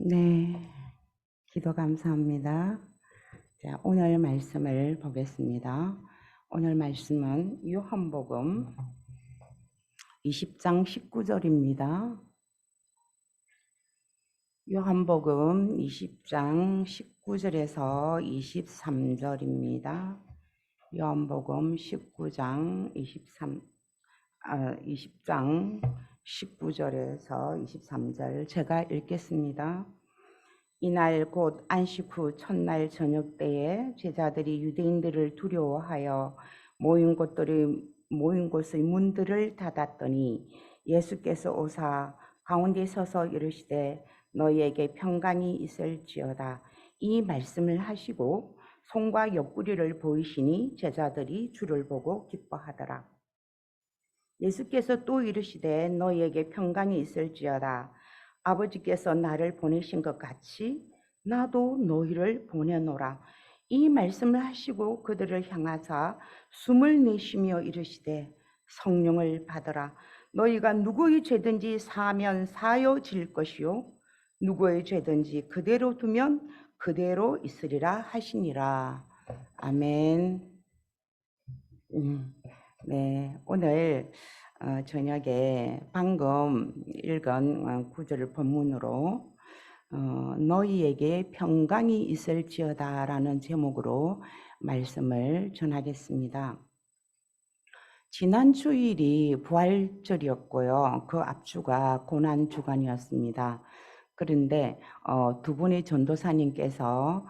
네, 기도 감사합니다. 자, 오늘 말씀을 보겠습니다. 오늘 말씀은 요한복음 20장 19절입니다. 요한복음 20장 19절에서 23절입니다. 요한복음 19장 20장 19절에서 23절 제가 읽겠습니다. 이날 곧 안식 후 첫날 저녁 때에 제자들이 유대인들을 두려워하여 모인 곳의 문들을 닫았더니 예수께서 오사 가운데 서서 이르시되 너희에게 평강이 있을지어다. 이 말씀을 하시고 손과 옆구리를 보이시니 제자들이 주를 보고 기뻐하더라. 예수께서 또 이르시되 너희에게 평강이 있을지어다. 아버지께서 나를 보내신 것 같이 나도 너희를 보내노라. 이 말씀을 하시고 그들을 향하사 숨을 내쉬며 이르시되 성령을 받으라. 너희가 누구의 죄든지 사하면 사여질 것이요 누구의 죄든지 그대로 두면 그대로 있으리라 하시니라. 아멘. 네, 오늘 저녁에 방금 읽은 구절 본문으로 너희에게 평강이 있을지어다 라는 제목으로 말씀을 전하겠습니다. 지난 주일이 부활절이었고요. 그 앞주가 고난주간이었습니다. 그런데 두 분의 전도사님께서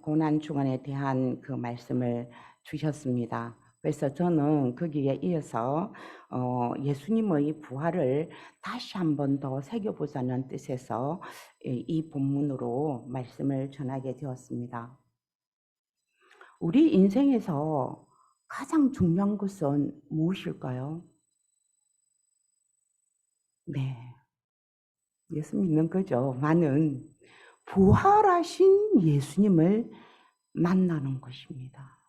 고난주간에 대한 그 말씀을 주셨습니다. 그래서 저는 거기에 이어서 예수님의 부활을 다시 한 번 더 새겨보자는 뜻에서 이 본문으로 말씀을 전하게 되었습니다. 우리 인생에서 가장 중요한 것은 무엇일까요? 네, 예수 믿는 거죠. 많은 부활하신 예수님을 만나는 것입니다.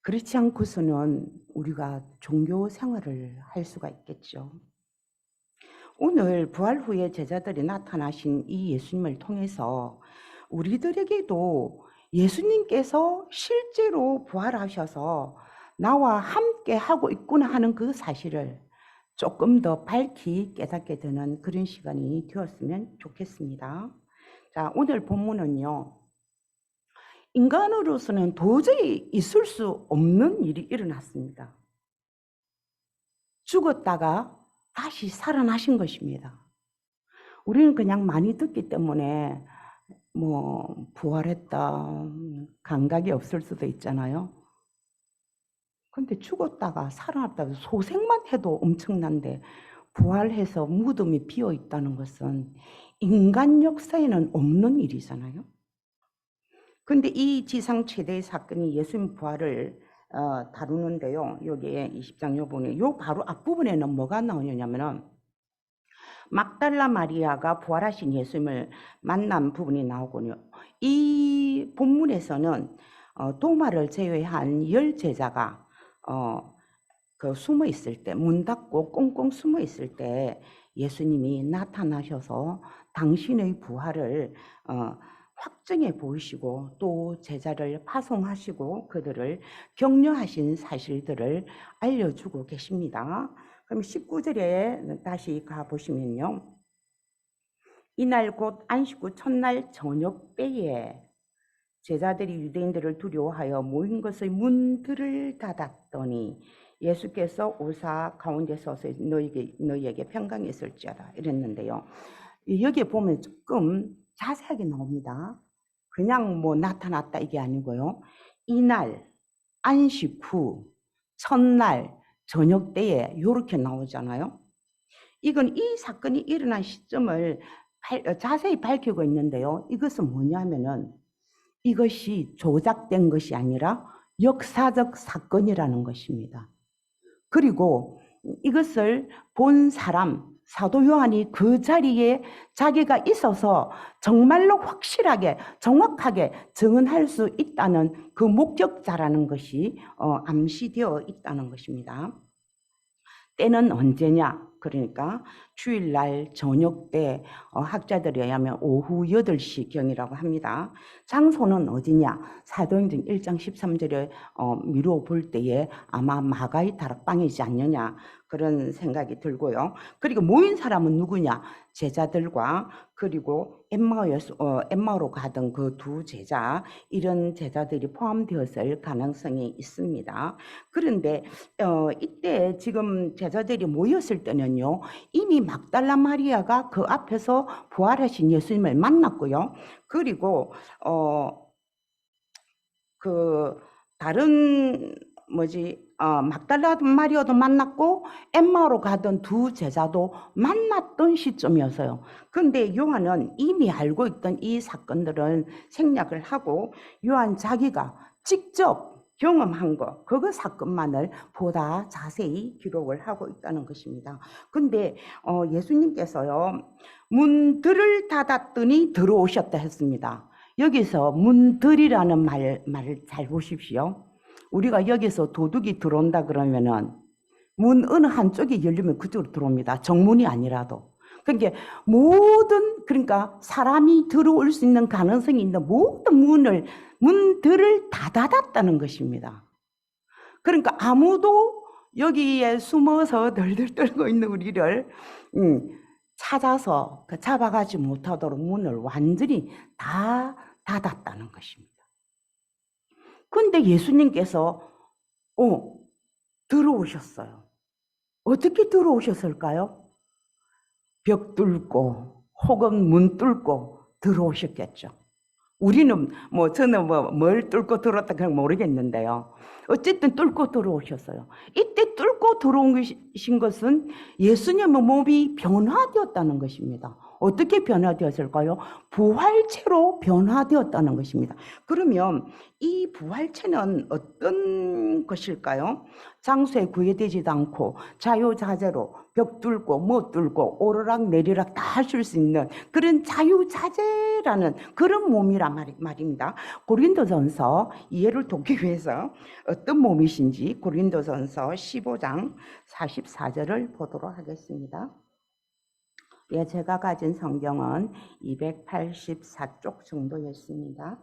그렇지 않고서는 우리가 종교 생활을 할 수가 있겠죠. 오늘 부활 후에 제자들이 나타나신 이 예수님을 통해서 우리들에게도 예수님께서 실제로 부활하셔서 나와 함께 하고 있구나 하는 그 사실을 조금 더 밝히 깨닫게 되는 그런 시간이 되었으면 좋겠습니다. 자, 오늘 본문은요. 인간으로서는 도저히 있을 수 없는 일이 일어났습니다. 죽었다가 다시 살아나신 것입니다. 우리는 그냥 많이 듣기 때문에 부활했다, 감각이 없을 수도 있잖아요. 근데 죽었다가 살아났다 소생만 해도 엄청난데 부활해서 무덤이 비어 있다는 것은 인간 역사에는 없는 일이잖아요. 근데 이 지상 최대의 사건이 예수님 부활을 다루는데요. 여기에 20장 요번에 요 바로 앞부분에는 뭐가 나오냐면은 막달라 마리아가 부활하신 예수님을 만난 부분이 나오군요. 이 본문에서는 도마를 제외한 10제자가 그 숨어 있을 때, 문 닫고 꽁꽁 숨어 있을 때 예수님이 나타나셔서 당신의 부활을 확증해 보이시고 또 제자를 파송하시고 그들을 격려하신 사실들을 알려주고 계십니다. 그럼 19절에 다시 가보시면요. 이날 곧 안식 후 첫날 저녁 때에 제자들이 유대인들을 두려워하여 모인 것의 문들을 닫았더니 예수께서 오사 가운데 서서 너희에게 평강이 있을지어다 이랬는데요. 여기에 보면 조금 자세하게 나옵니다. 그냥 나타났다 이게 아니고요. 이날 안식 후 첫날 저녁 때에 이렇게 나오잖아요. 이건 이 사건이 일어난 시점을 자세히 밝히고 있는데요. 이것은 뭐냐면은 이것이 조작된 것이 아니라 역사적 사건이라는 것입니다. 그리고 이것을 본 사람, 사도 요한이 그 자리에 자기가 있어서 정말로 확실하게 정확하게 증언할 수 있다는 그 목격자라는 것이 암시되어 있다는 것입니다. 때는 언제냐? 그러니까 주일날 저녁 때 학자들에 의하면 오후 8시경이라고 합니다. 장소는 어디냐? 사도행전 1장 13절에 미루어 볼 때에 아마 마가의 다락방이지 않느냐 그런 생각이 들고요. 그리고 모인 사람은 누구냐? 제자들과 그리고 엠마오로 가던 그 두 제자, 이런 제자들이 포함되었을 가능성이 있습니다. 그런데 이때 지금 제자들이 모였을 때는요, 이미 막달라 마리아가 그 앞에서 부활하신 예수님을 만났고요. 그리고 그 다른 막달라 마리아도 만났고 엠마오로 가던 두 제자도 만났던 시점이었어요. 그런데 요한은 이미 알고 있던 이 사건들은 생략을 하고 요한 자기가 직접 경험한 거, 그거 사건만을 보다 자세히 기록을 하고 있다는 것입니다. 근데 예수님께서요, 문들을 닫았더니 들어오셨다 했습니다. 여기서 문들이라는 말을 잘 보십시오. 우리가 여기서 도둑이 들어온다 그러면은 문 어느 한쪽이 열리면 그쪽으로 들어옵니다. 정문이 아니라도. 그러니까 사람이 들어올 수 있는 가능성이 있는 모든 문들을 다 닫았다는 것입니다. 그러니까 아무도 여기에 숨어서 덜덜 떨고 있는 우리를 찾아서 잡아가지 못하도록 문을 완전히 다 닫았다는 것입니다. 근데 예수님께서 들어오셨어요. 어떻게 들어오셨을까요? 벽 뚫고 혹은 문 뚫고 들어오셨겠죠. 저는 뭘 뚫고 들어왔다 그냥 모르겠는데요. 어쨌든 뚫고 들어오셨어요. 이때 뚫고 들어오신 것은 예수님의 몸이 변화되었다는 것입니다. 어떻게 변화되었을까요? 부활체로 변화되었다는 것입니다. 그러면 이 부활체는 어떤 것일까요? 장소에 구애되지도 않고 자유자재로 벽 뚫고 못 뚫고 오르락 내리락 다 하실 수 있는 그런 자유자재라는 그런 몸이란 말입니다. 고린도전서 이해를 돕기 위해서 어떤 몸이신지 고린도전서 15장 44절을 보도록 하겠습니다. 예, 제가 가진 성경은 284쪽 정도였습니다.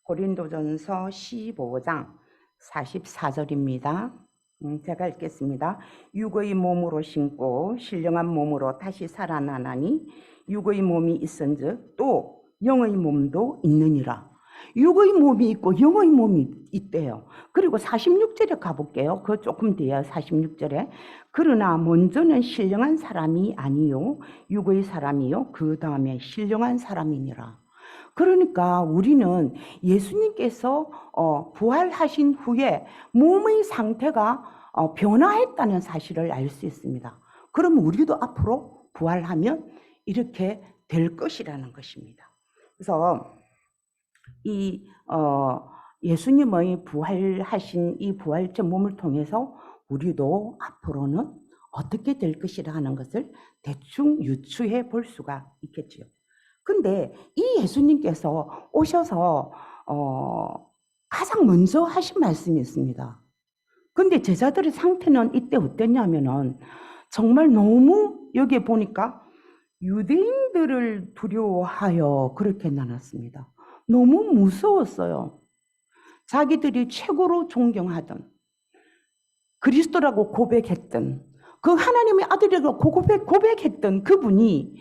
고린도전서 15장 44절입니다. 제가 읽겠습니다. 육의 몸으로 신고 신령한 몸으로 다시 살아나나니 육의 몸이 있은즉 또 영의 몸도 있느니라. 육의 몸이 있고 영의 몸이 있대요. 그리고 46절에 가볼게요. 그 조금 뒤에 46절에 그러나 먼저는 신령한 사람이 아니요 육의 사람이요 그 다음에 신령한 사람이니라. 그러니까 우리는 예수님께서 부활하신 후에 몸의 상태가 변화했다는 사실을 알 수 있습니다. 그럼 우리도 앞으로 부활하면 이렇게 될 것이라는 것입니다. 그래서 이 예수님의 부활하신 이 부활체 몸을 통해서 우리도 앞으로는 어떻게 될 것이라 하는 것을 대충 유추해 볼 수가 있겠지요. 근데 이 예수님께서 오셔서 가장 먼저 하신 말씀이 있습니다. 근데 제자들의 상태는 이때 어땠냐면은 정말 너무 여기에 보니까 유대인들을 두려워하여 그렇게 나눴습니다. 너무 무서웠어요. 자기들이 최고로 존경하던 그리스도라고 고백했던 그 하나님의 아들이라고 고백했던 그분이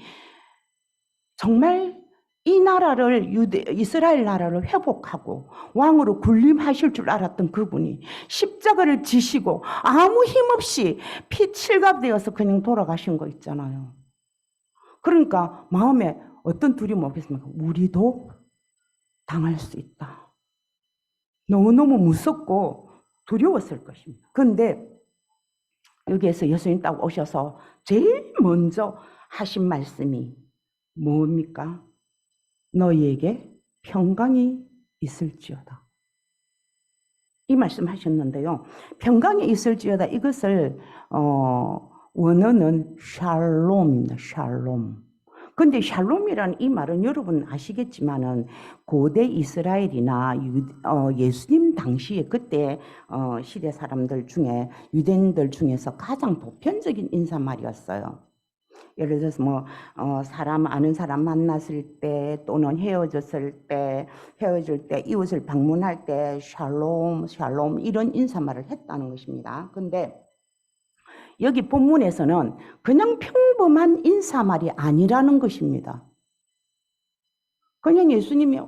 정말 이 나라를 이스라엘 나라를 회복하고 왕으로 군림하실 줄 알았던 그분이 십자가를 지시고 아무 힘없이 피 칠갑되어서 그냥 돌아가신 거 있잖아요. 그러니까 마음에 어떤 두려움 없겠습니까? 우리도 당할 수 있다. 너무너무 무섭고 두려웠을 것입니다. 그런데 여기에서 예수님 딱 오셔서 제일 먼저 하신 말씀이 뭡니까? 너희에게 평강이 있을지어다. 이 말씀 하셨는데요. 평강이 있을지어다 이것을 원어는 샬롬입니다. 샬롬. 근데 샬롬이라는 이 말은 여러분 아시겠지만은 고대 이스라엘이나 예수님 당시에 그때 시대 사람들 중에 유대인들 중에서 가장 보편적인 인사말이었어요. 예를 들어서 사람 아는 사람 만났을 때 또는 헤어질 때 이웃을 방문할 때 샬롬 샬롬 이런 인사말을 했다는 것입니다. 근데 여기 본문에서는 그냥 평범한 인사말이 아니라는 것입니다. 그냥 예수님이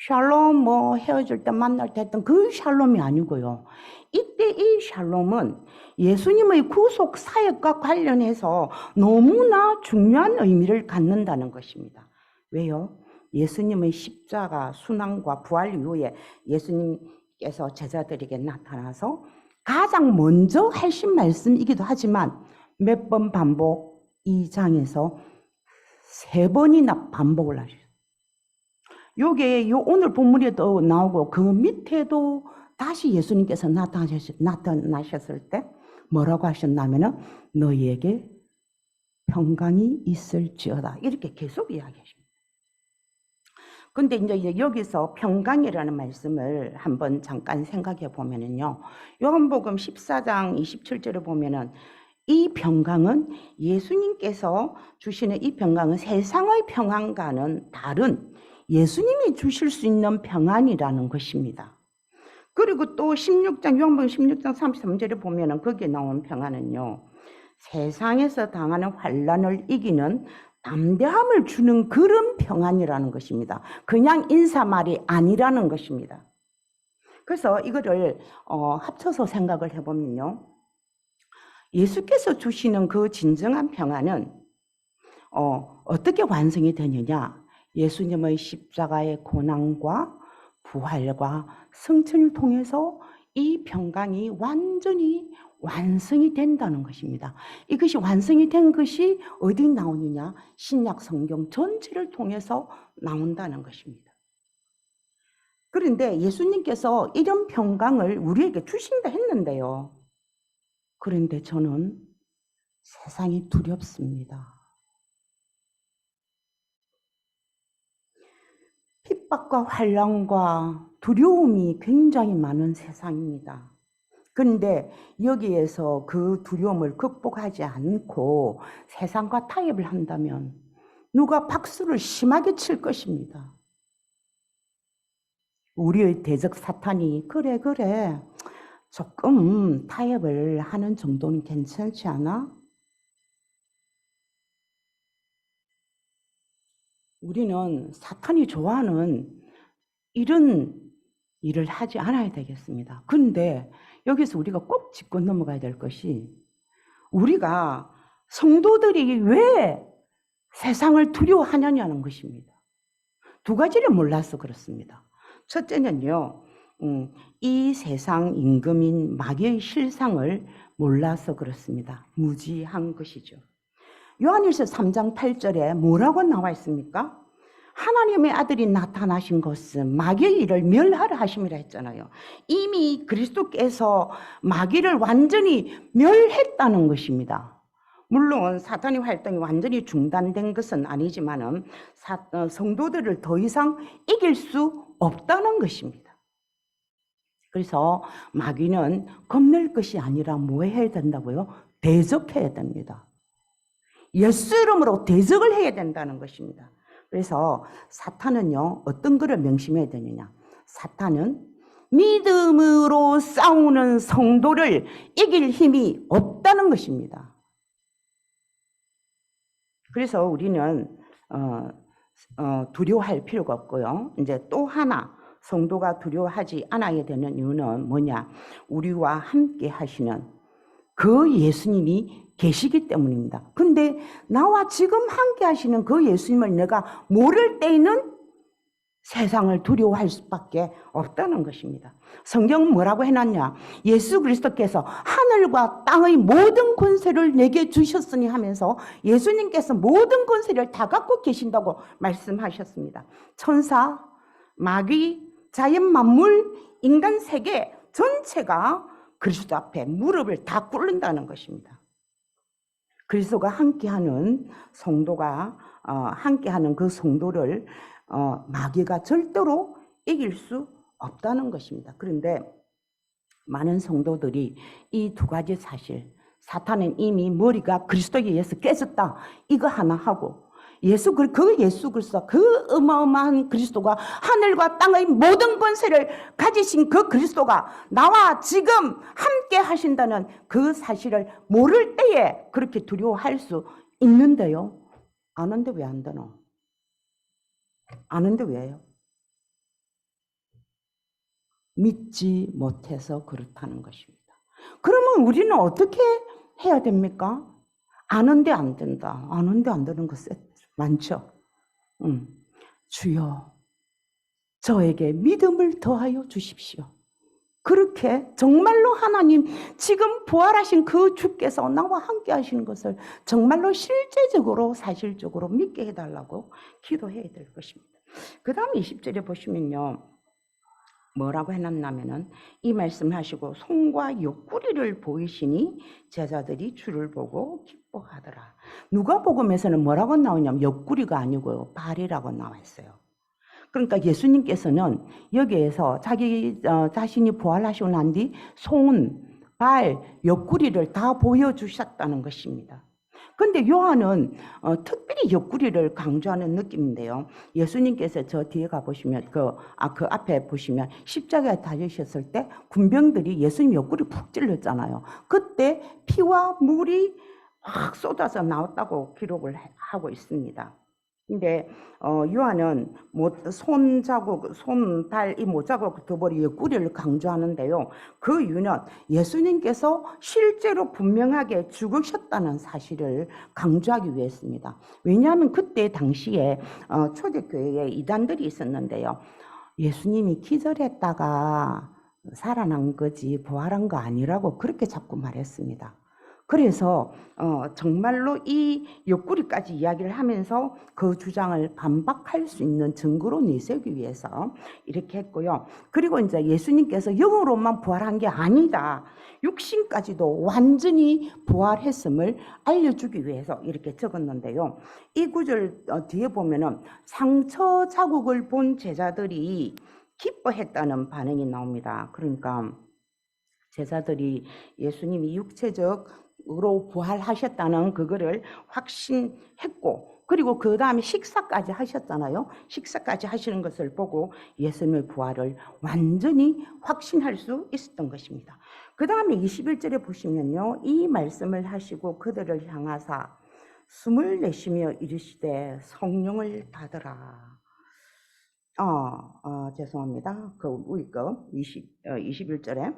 샬롬 헤어질 때 만날 때 했던 그 샬롬이 아니고요. 이때 이 샬롬은 예수님의 구속 사역과 관련해서 너무나 중요한 의미를 갖는다는 것입니다. 왜요? 예수님의 십자가 순환과 부활 이후에 예수님께서 제자들에게 나타나서 가장 먼저 하신 말씀이기도 하지만 몇 번 반복 2장에서 3번이나 반복을 하셨어요. 요게 오늘 본문에도 나오고 그 밑에도 다시 예수님께서 나타나셨을 때 뭐라고 하셨냐면은 너희에게 평강이 있을지어다 이렇게 계속 이야기하십니다. 근데 이제 여기서 평강이라는 말씀을 한번 잠깐 생각해 보면은요. 요한복음 14장 27절에 보면은 이 평강은 예수님께서 주시는 이 평강은 세상의 평안과는 다른 예수님이 주실 수 있는 평안이라는 것입니다. 그리고 또 요한복음 16장 33절에 보면은 거기에 나온 평안은요. 세상에서 당하는 환난을 이기는 담대함을 주는 그런 평안이라는 것입니다. 그냥 인사말이 아니라는 것입니다. 그래서 이거를 합쳐서 생각을 해보면요. 예수께서 주시는 그 진정한 평안은 어떻게 완성이 되느냐? 예수님의 십자가의 고난과 부활과 승천을 통해서 이 평강이 완전히 완성이 된다는 것입니다. 이것이 완성이 된 것이 어디 나오느냐? 신약 성경 전체를 통해서 나온다는 것입니다. 그런데 예수님께서 이런 평강을 우리에게 주신다 했는데요. 그런데 저는 세상이 두렵습니다. 핍박과 환난과 두려움이 굉장히 많은 세상입니다. 그런데 여기에서 그 두려움을 극복하지 않고 세상과 타협을 한다면 누가 박수를 심하게 칠 것입니다. 우리의 대적 사탄이 그래 조금 타협을 하는 정도는 괜찮지 않아? 우리는 사탄이 좋아하는 이런 일을 하지 않아야 되겠습니다. 그런데 여기서 우리가 꼭 짚고 넘어가야 될 것이 우리가 성도들이 왜 세상을 두려워하냐는 것입니다. 두 가지를 몰라서 그렇습니다. 첫째는요, 이 세상 임금인 마귀의 실상을 몰라서 그렇습니다. 무지한 것이죠. 요한일서 3장 8절에 뭐라고 나와 있습니까? 하나님의 아들이 나타나신 것은 마귀의 일을 멸하라 하심이라 했잖아요. 이미 그리스도께서 마귀를 완전히 멸했다는 것입니다. 물론 사탄의 활동이 완전히 중단된 것은 아니지만은 성도들을 더 이상 이길 수 없다는 것입니다. 그래서 마귀는 겁낼 것이 아니라 뭐 해야 된다고요? 대적해야 됩니다. 예수 이름으로 대적을 해야 된다는 것입니다. 그래서 사탄은요, 어떤 것을 명심해야 되느냐? 사탄은 믿음으로 싸우는 성도를 이길 힘이 없다는 것입니다. 그래서 우리는 두려워할 필요가 없고요. 이제 또 하나 성도가 두려워하지 않아야 되는 이유는 뭐냐? 우리와 함께 하시는 그 예수님이 계시기 때문입니다. 근데 나와 지금 함께 하시는 그 예수님을 내가 모를 때에는 세상을 두려워할 수밖에 없다는 것입니다. 성경은 뭐라고 해놨냐? 예수 그리스도께서 하늘과 땅의 모든 권세를 내게 주셨으니 하면서 예수님께서 모든 권세를 다 갖고 계신다고 말씀하셨습니다. 천사, 마귀, 자연 만물, 인간 세계 전체가 그리스도 앞에 무릎을 다 꿇는다는 것입니다. 그리스도가 함께하는 성도가 함께하는 그 성도를 마귀가 절대로 이길 수 없다는 것입니다. 그런데 많은 성도들이 이 두 가지 사실, 사탄은 이미 머리가 그리스도에 의해서 깨졌다, 이거 하나 하고, 예수 그리스도, 그 어마어마한 그리스도가, 하늘과 땅의 모든 권세를 가지신 그 그리스도가 나와 지금 함께 하신다는 그 사실을 모를 때에 그렇게 두려워할 수 있는데요. 아는데 왜 안 되노? 아는데 왜요? 믿지 못해서 그렇다는 것입니다. 그러면 우리는 어떻게 해야 됩니까? 아는데 안 된다. 아는데 안 되는 것 많죠. 주여, 저에게 믿음을 더하여 주십시오. 그렇게 정말로 하나님 지금 부활하신 그 주께서 나와 함께 하시는 것을 정말로 실제적으로 사실적으로 믿게 해달라고 기도해야 될 것입니다. 그 다음 20절에 보시면요, 뭐라고 해놨냐면은 이 말씀을 하시고 손과 옆구리를 보이시니 제자들이 주를 보고 기뻐하더라. 누가복음에서는 뭐라고 나오냐면 옆구리가 아니고요, 발이라고 나와 있어요. 그러니까 예수님께서는 여기에서 자기 자신이 부활하시고 난 뒤 손, 발, 옆구리를 다 보여주셨다는 것입니다. 근데 요한은 특별히 옆구리를 강조하는 느낌인데요. 예수님께서 저 뒤에 가보시면 그 앞에 보시면 십자가에 달리셨을 때 군병들이 예수님 옆구리 푹 찔렀잖아요. 그때 피와 물이 확 쏟아져 나왔다고 기록을 하고 있습니다. 근데 요한은 손자국, 손발, 이 모자국 덩어리 옆구리를 강조하는데요. 그 이유는 예수님께서 실제로 분명하게 죽으셨다는 사실을 강조하기 위해서입니다. 왜냐하면 그때 당시에 초대교회에 이단들이 있었는데요. 예수님이 기절했다가 살아난 거지 부활한 거 아니라고 그렇게 자꾸 말했습니다. 그래서 정말로 이 옆구리까지 이야기를 하면서 그 주장을 반박할 수 있는 증거로 내세우기 위해서 이렇게 했고요. 그리고 이제 예수님께서 영으로만 부활한 게 아니다, 육신까지도 완전히 부활했음을 알려주기 위해서 이렇게 적었는데요. 이 구절 뒤에 보면은 상처 자국을 본 제자들이 기뻐했다는 반응이 나옵니다. 그러니까 제자들이 예수님이 육체적으로 부활하셨다는 그거를 확신했고, 그리고 그 다음에 식사까지 하셨잖아요. 식사까지 하시는 것을 보고 예수님의 부활을 완전히 확신할 수 있었던 것입니다. 그 다음에 21절에 보시면요, 이 말씀을 하시고 그들을 향하사 숨을 내쉬며 이르시되 성령을 받으라. 죄송합니다. 그 위에 거 21절에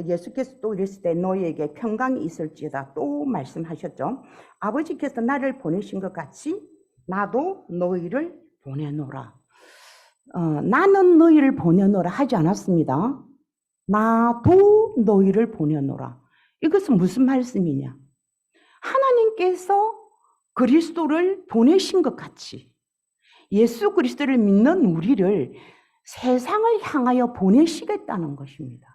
예수께서 또 이랬을 때 너희에게 평강이 있을지어다 또 말씀하셨죠. 아버지께서 나를 보내신 것 같이 나도 너희를 보내노라. 나는 너희를 보내노라 하지 않았습니다. 나도 너희를 보내노라. 이것은 무슨 말씀이냐? 하나님께서 그리스도를 보내신 것 같이 예수 그리스도를 믿는 우리를 세상을 향하여 보내시겠다는 것입니다.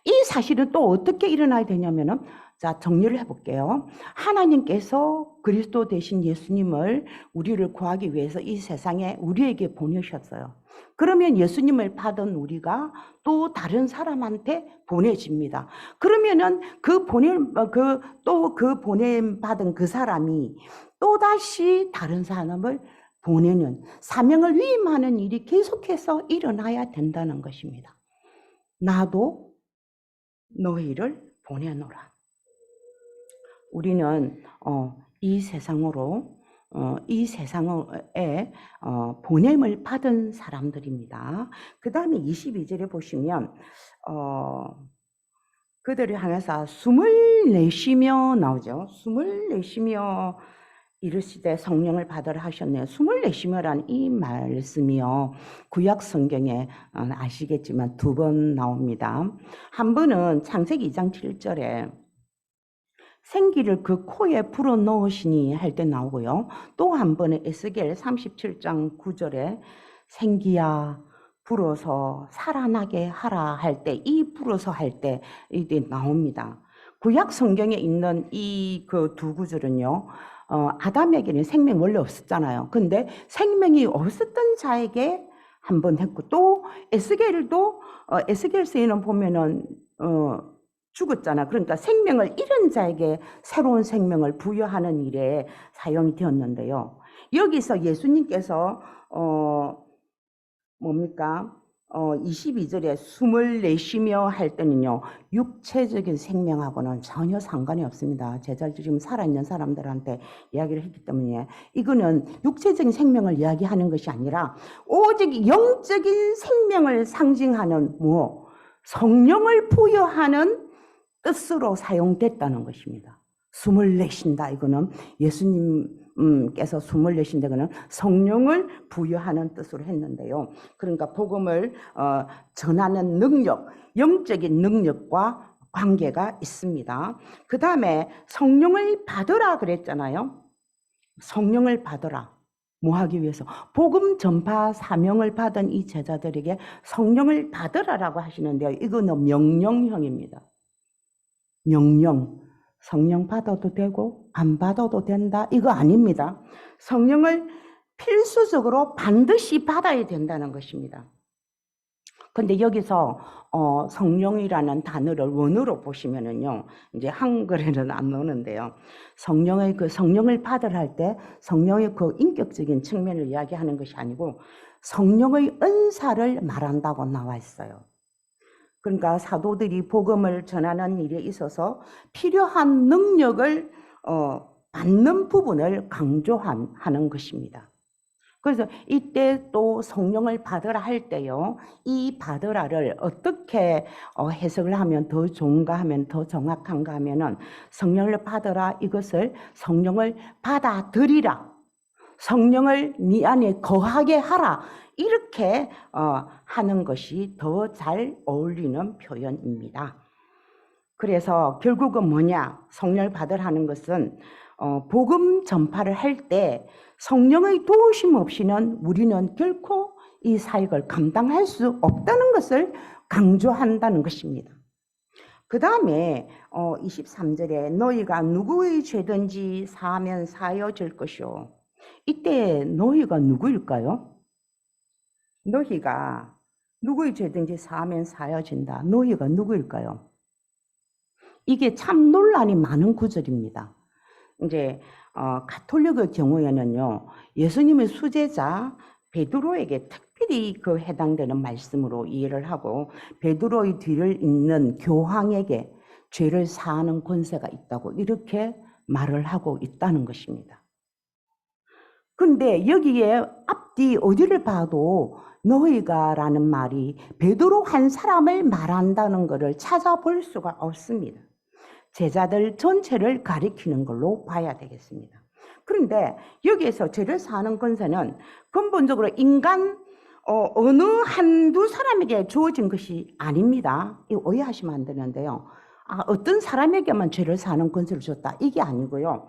이 사실은 또 어떻게 일어나야 되냐면은, 자, 정리를 해볼게요. 하나님께서 그리스도 되신 예수님을 우리를 구하기 위해서 이 세상에 우리에게 보내셨어요. 그러면 예수님을 받은 우리가 또 다른 사람한테 보내집니다. 그러면은 그 보냄받은 그 사람이 또다시 다른 사람을 보내는 사명을 위임하는 일이 계속해서 일어나야 된다는 것입니다. 나도 너희를 보내노라. 우리는 이 세상으로 이 세상에 보냄을 받은 사람들입니다. 그 다음에 22절에 보시면 그들을 향해서 숨을 내쉬며 나오죠. 숨을 내쉬며 이르시되 성령을 받으라 하셨네요. 숨을 내쉬며란 이 말씀이요, 구약 성경에 아시겠지만 두 번 나옵니다. 한 번은 창세기 2장 7절에 생기를 그 코에 불어 넣으시니 할 때 나오고요. 또 한 번은 에스겔 37장 9절에 생기야 불어서 살아나게 하라 할 때, 이 불어서 할 때 이게 나옵니다. 구약 성경에 있는 이 그 두 구절은요, 아담에게는 생명 원래 없었잖아요. 근데 생명이 없었던 자에게 한 번 했고, 또 에스겔도 에스겔서에는 보면은 죽었잖아. 그러니까 생명을 잃은 자에게 새로운 생명을 부여하는 일에 사용이 되었는데요. 여기서 예수님께서 뭡니까? 22절에 숨을 내쉬며 할 때는요, 육체적인 생명하고는 전혀 상관이 없습니다. 제자들 지금 살아있는 사람들한테 이야기를 했기 때문에 이거는 육체적인 생명을 이야기하는 것이 아니라 오직 영적인 생명을 상징하는 성령을 부여하는 뜻으로 사용됐다는 것입니다. 숨을 내쉰다. 이거는 예수님께서 숨을 내쉰다. 이거는 성령을 부여하는 뜻으로 했는데요. 그러니까 복음을 전하는 능력, 영적인 능력과 관계가 있습니다. 그 다음에 성령을 받으라 그랬잖아요. 성령을 받으라. 뭐 하기 위해서? 복음 전파 사명을 받은 이 제자들에게 성령을 받으라라고 하시는데요. 이거는 명령형입니다. 명령. 성령 받아도 되고 안 받아도 된다. 이거 아닙니다. 성령을 필수적으로 반드시 받아야 된다는 것입니다. 근데 여기서 성령이라는 단어를 원어로 보시면은요, 이제 한글에는 안 나오는데요. 성령을 받으라 할 때 성령의 그 인격적인 측면을 이야기하는 것이 아니고 성령의 은사를 말한다고 나와 있어요. 그러니까 사도들이 복음을 전하는 일에 있어서 필요한 능력을 받는 부분을 강조하는 것입니다. 그래서 이때 또 성령을 받으라 할 때요, 이 받으라를 어떻게 해석을 하면 더 좋은가 하면 더 정확한가 하면은 성령을 받으라, 이것을 성령을 받아들이라, 성령을 네 안에 거하게 하라, 이렇게 하는 것이 더 잘 어울리는 표현입니다. 그래서 결국은 뭐냐? 성령을 받으라는 것은 복음 전파를 할 때 성령의 도우심 없이는 우리는 결코 이 사역을 감당할 수 없다는 것을 강조한다는 것입니다. 그 다음에 23절에 너희가 누구의 죄든지 사하면 사여질 것이요. 이때 너희가 누구일까요? 너희가 누구의 죄든지 사하면 사여진다. 너희가 누구일까요? 이게 참 논란이 많은 구절입니다. 이제 가톨릭의 경우에는요, 예수님의 수제자 베드로에게 특별히 그 해당되는 말씀으로 이해를 하고 베드로의 뒤를 잇는 교황에게 죄를 사하는 권세가 있다고 이렇게 말을 하고 있다는 것입니다. 그런데 여기에 앞뒤 어디를 봐도 너희가라는 말이 베드로 한 사람을 말한다는 것을 찾아볼 수가 없습니다. 제자들 전체를 가리키는 걸로 봐야 되겠습니다. 그런데 여기에서 죄를 사하는 권세는 근본적으로 인간 어느 한두 사람에게 주어진 것이 아닙니다. 이거 오해하시면 안 되는데요. 어떤 사람에게만 죄를 사하는 권세를 줬다, 이게 아니고요.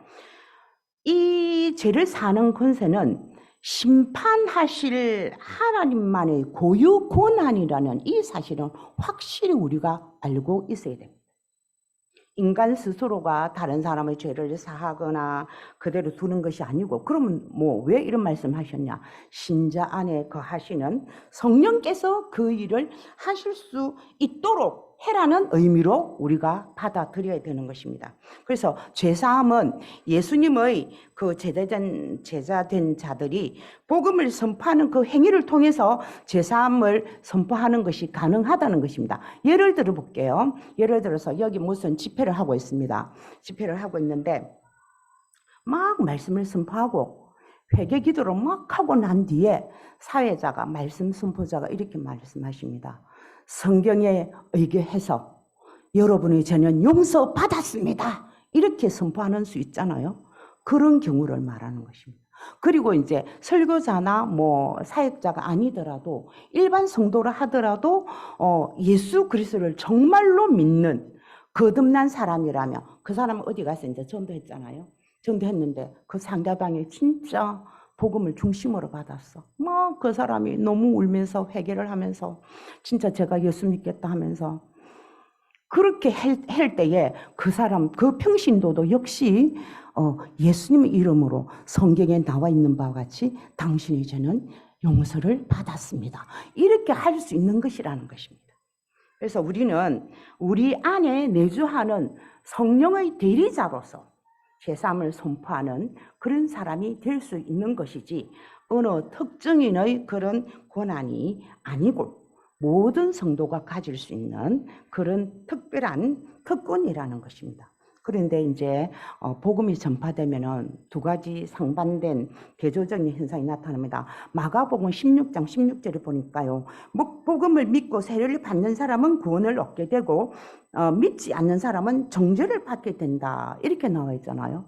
이 죄를 사하는 권세는 심판하실 하나님만의 고유 권한이라는 이 사실은 확실히 우리가 알고 있어야 됩니다. 인간 스스로가 다른 사람의 죄를 사하거나 그대로 두는 것이 아니고, 그러면 왜 이런 말씀 하셨냐? 신자 안에 거하시는 성령께서 그 일을 하실 수 있도록 해라는 의미로 우리가 받아들여야 되는 것입니다. 그래서 죄사함은 예수님의 그 제자된 자들이 복음을 선포하는 그 행위를 통해서 죄사함을 선포하는 것이 가능하다는 것입니다. 예를 들어 볼게요. 예를 들어서 여기 무슨 집회를 하고 있습니다. 집회를 하고 있는데 막 말씀을 선포하고 회개 기도를 막 하고 난 뒤에 사회자가, 말씀 선포자가 이렇게 말씀하십니다. 성경에 의거해서 여러분의 죄는 용서받았습니다. 이렇게 선포하는 수 있잖아요. 그런 경우를 말하는 것입니다. 그리고 이제 설교자나 사역자가 아니더라도 일반 성도를 하더라도 예수 그리스도를 정말로 믿는 거듭난 사람이라면 그 사람은 어디 가서 이제 전도했잖아요. 전도했는데 그 상대방이 진짜 복음을 중심으로 받았어. 그 사람이 너무 울면서 회개를 하면서 진짜 제가 예수 믿겠다 하면서 그렇게 할 때에 그 사람, 그 평신도도 역시 예수님 이름으로 성경에 나와 있는 바와 같이 당신의 죄는 용서를 받았습니다. 이렇게 할 수 있는 것이라는 것입니다. 그래서 우리는 우리 안에 내주하는 성령의 대리자로서 죄사함을 선포하는 그런 사람이 될 수 있는 것이지 어느 특정인의 그런 권한이 아니고 모든 성도가 가질 수 있는 그런 특별한 특권이라는 것입니다. 그런데 이제 복음이 전파되면은 두 가지 상반된 대조적인 현상이 나타납니다. 마가복음 16장 16절을 보니까요. 복음을 믿고 세례를 받는 사람은 구원을 얻게 되고 믿지 않는 사람은 정죄를 받게 된다. 이렇게 나와 있잖아요.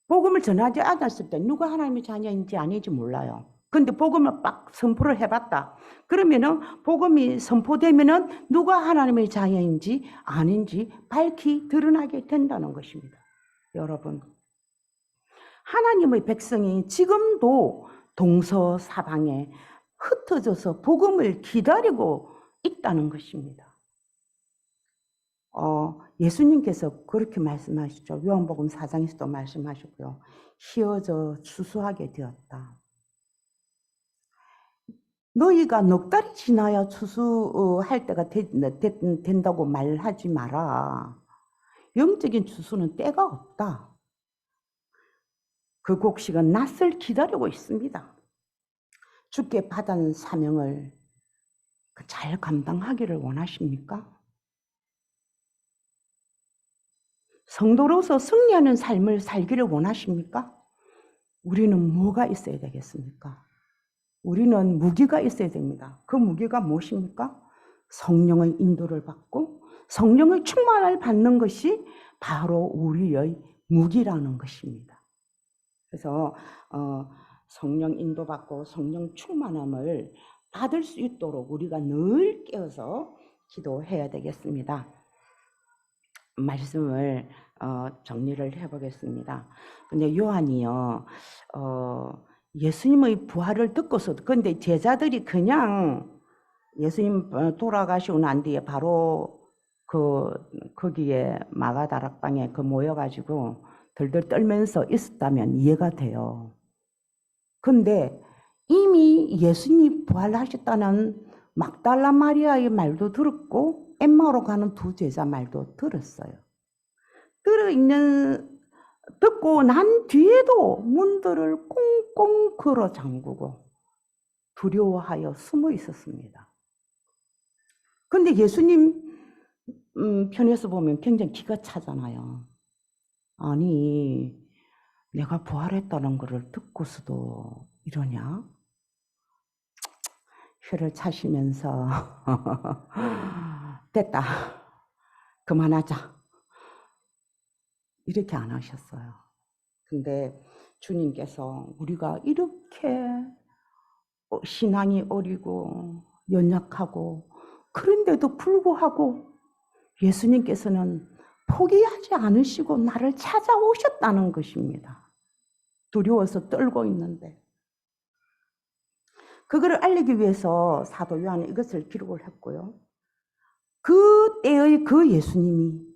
복음을 전하지 않았을 때 누가 하나님의 자녀인지 아닌지 몰라요. 근데 복음을 빡 선포를 해봤다. 그러면은 복음이 선포되면은 누가 하나님의 자녀인지 아닌지 밝히 드러나게 된다는 것입니다. 여러분, 하나님의 백성이 지금도 동서사방에 흩어져서 복음을 기다리고 있다는 것입니다. 예수님께서 그렇게 말씀하시죠. 요한복음 4장에서도 말씀하셨고요. 휘어져 추수하게 되었다. 너희가 넉 달이 지나야 추수할 때가 된다고 말하지 마라. 영적인 추수는 때가 없다. 그 곡식은 낯을 기다리고 있습니다. 주께 받은 사명을 잘 감당하기를 원하십니까? 성도로서 승리하는 삶을 살기를 원하십니까? 우리는 뭐가 있어야 되겠습니까? 우리는 무기가 있어야 됩니다. 그 무기가 무엇입니까? 성령의 인도를 받고 성령의 충만을 받는 것이 바로 우리의 무기라는 것입니다. 그래서 성령 인도받고 성령 충만함을 받을 수 있도록 우리가 늘 깨어서 기도해야 되겠습니다. 말씀을 정리를 해보겠습니다. 근데 요한이요, 예수님의 부활을 듣고서도, 근데 제자들이 그냥 예수님 돌아가시고 난 뒤에 바로 거기에 마가다락방에 모여가지고 덜덜 떨면서 있었다면 이해가 돼요. 근데 이미 예수님이 부활하셨다는 막달라 마리아의 말도 들었고 엠마오로 가는 두 제자 말도 들었어요. 듣고 난 뒤에도 문들을 꽁꽁 걸어 잠그고 두려워하여 숨어 있었습니다. 근데 예수님 편에서 보면 굉장히 기가 차잖아요. 아니, 내가 부활했다는 것을 듣고서도 이러냐? 혀를 차시면서 됐다, 그만하자, 이렇게 안 하셨어요. 근데 주님께서 우리가 이렇게 신앙이 어리고 연약하고 그런데도 불구하고 예수님께서는 포기하지 않으시고 나를 찾아오셨다는 것입니다. 두려워서 떨고 있는데. 그거를 알리기 위해서 사도 요한은 이것을 기록을 했고요. 그 때의 그 예수님이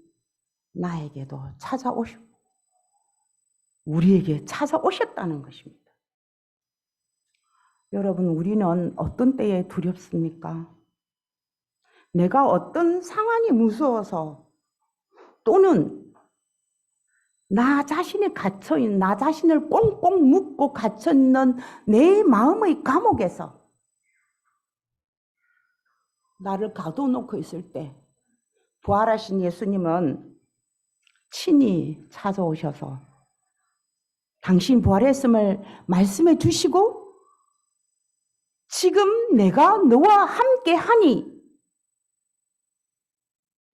나에게도 우리에게 찾아오셨다는 것입니다. 여러분, 우리는 어떤 때에 두렵습니까? 내가 어떤 상황이 무서워서 또는 나 자신이 갇혀있는, 나 자신을 꽁꽁 묶고 갇혀있는 내 마음의 감옥에서 나를 가둬놓고 있을 때 부활하신 예수님은 친히 찾아오셔서 당신 부활했음을 말씀해 주시고 지금 내가 너와 함께 하니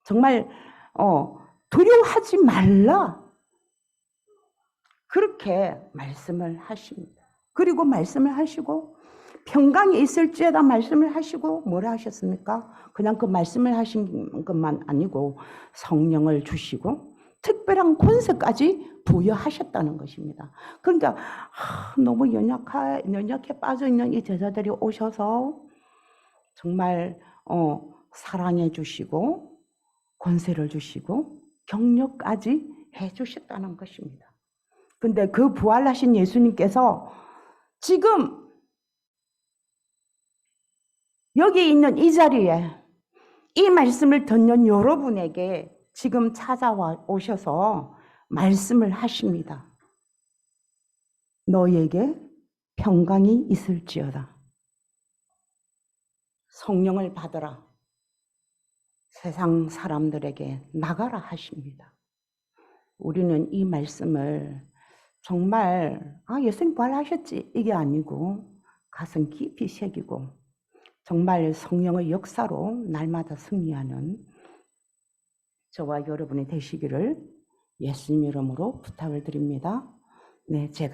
정말 두려워하지 말라, 그렇게 말씀을 하십니다. 그리고 말씀을 하시고 평강에 있을지어다 말씀을 하시고 뭐라 하셨습니까? 그냥 그 말씀을 하신 것만 아니고 성령을 주시고 특별한 권세까지 부여하셨다는 것입니다. 그러니까 너무 연약해 빠져있는 이 제자들이 오셔서 정말 사랑해 주시고 권세를 주시고 격려까지 해주셨다는 것입니다. 근데 그 부활하신 예수님께서 지금 여기 있는 이 자리에 이 말씀을 듣는 여러분에게 지금 찾아와 오셔서 말씀을 하십니다. 너에게 평강이 있을지어다. 성령을 받으라. 세상 사람들에게 나가라 하십니다. 우리는 이 말씀을 정말 예수님 부활하셨지 이게 아니고 가슴 깊이 새기고 정말 성령의 역사로 날마다 승리하는 저와 여러분이 되시기를 예수님 이름으로 부탁을 드립니다. 네, 제가